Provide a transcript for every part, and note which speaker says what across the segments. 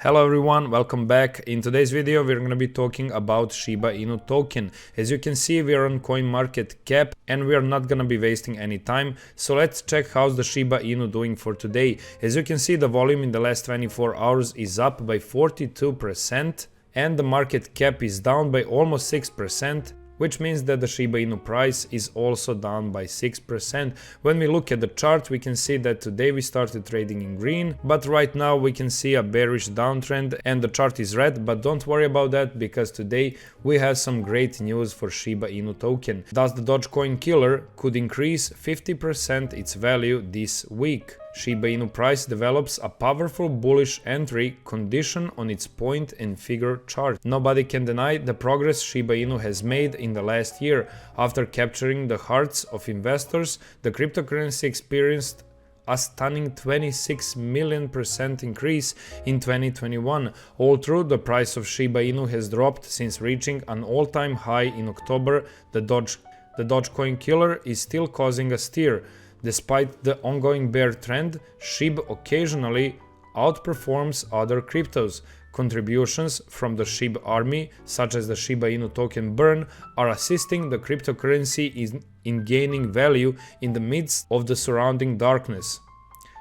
Speaker 1: Hello everyone, welcome back. In today's video we're going to be talking about Shiba Inu token. As you can see, we are on CoinMarketCap and we are not going to be wasting any time. So let's check how's the Shiba Inu doing for today. As you can see, the volume in the last 24 hours is up by 42% and the market cap is down by almost 6%. Which means that the Shiba Inu price is also down by 6%. When we look at the chart, we can see that today we started trading in green, but right now we can see a bearish downtrend and the chart is red, but don't worry about that because today we have some great news for Shiba Inu token. Thus the Dogecoin killer could increase 50% its value this week. Shiba Inu price develops a powerful bullish entry condition on its point and figure chart. Nobody can deny the progress Shiba Inu has made in the last year. After capturing the hearts of investors, the cryptocurrency experienced a stunning 26 million % increase in 2021. Although the price of Shiba Inu has dropped since reaching an all-time high in October, the Dogecoin killer is still causing a stir. Despite the ongoing bear trend, SHIB occasionally outperforms other cryptos. Contributions from the SHIB army, such as the Shiba Inu token burn, are assisting the cryptocurrency in gaining value in the midst of the surrounding darkness.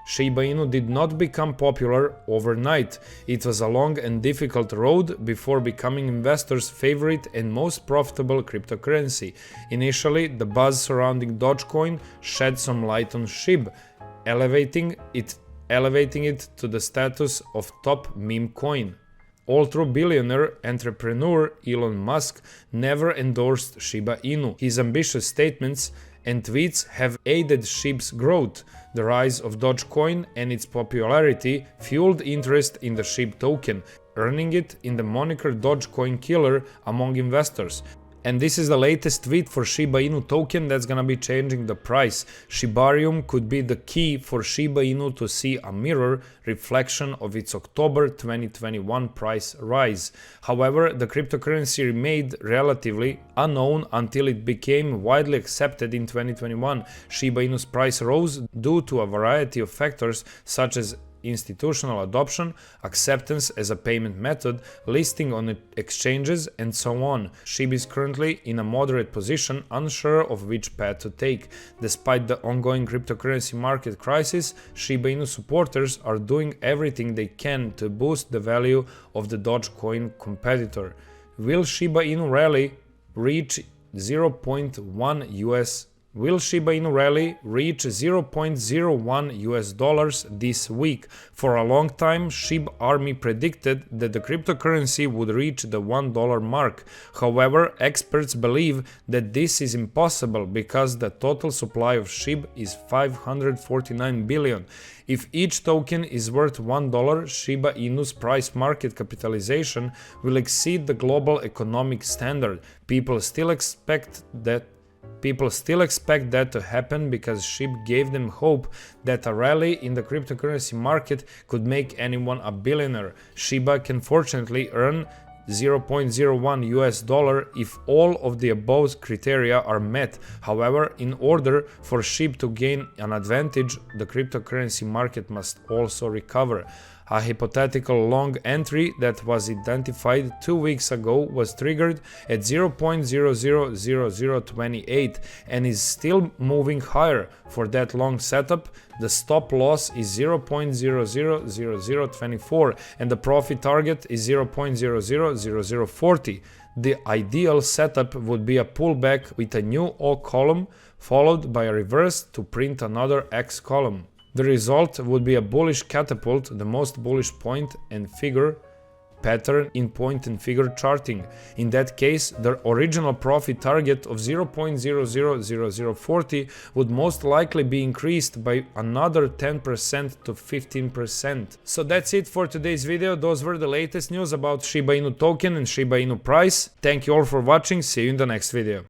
Speaker 1: Shiba Inu did not become popular overnight. It was a long and difficult road before becoming investors' favorite and most profitable cryptocurrency. Initially, the buzz surrounding Dogecoin shed some light on SHIB, elevating it to the status of top meme coin. Although billionaire entrepreneur Elon Musk never endorsed Shiba Inu, his ambitious statements and tweets have aided SHIB's growth. The rise of Dogecoin and its popularity fueled interest in the SHIB token, earning it in the moniker Dogecoin killer among investors. And this is the latest tweet for Shiba Inu token that's gonna be changing the price. Shibarium could be the key for Shiba Inu to see a mirror reflection of its October 2021 price rise. However, the cryptocurrency remained relatively unknown until it became widely accepted in 2021. Shiba Inu's price rose due to a variety of factors such as institutional adoption, acceptance as a payment method, listing on exchanges, and so on. SHIB is currently in a moderate position, unsure of which path to take. Despite the ongoing cryptocurrency market crisis, Shiba Inu supporters are doing everything they can to boost the value of the Dogecoin competitor. Will Shiba Inu rally reach 0.1 US? Will Shiba Inu rally reach $0.01 US this week? For a long time, SHIB army predicted that the cryptocurrency would reach the $1 mark. However, experts believe that this is impossible because the total supply of SHIB is 549 billion. If each token is worth $1, Shiba Inu's price market capitalization will exceed the global economic standard. People still expect that to happen because SHIB gave them hope that a rally in the cryptocurrency market could make anyone a billionaire. Shiba can fortunately earn $0.01 US if all of the above criteria are met. However, in order for SHIB to gain an advantage, the cryptocurrency market must also recover. A hypothetical long entry that was identified 2 weeks ago was triggered at 0.000028 and is still moving higher. For that long setup, the stop loss is 0.000024 and the profit target is 0.000040. The ideal setup would be a pullback with a new O column followed by a reverse to print another X column. The result would be a bullish catapult, the most bullish point and figure pattern in point and figure charting. In that case, the original profit target of 0.000040 would most likely be increased by another 10% to 15%. So that's it for today's video. Those were the latest news about Shiba Inu token and Shiba Inu price. Thank you all for watching. See you in the next video.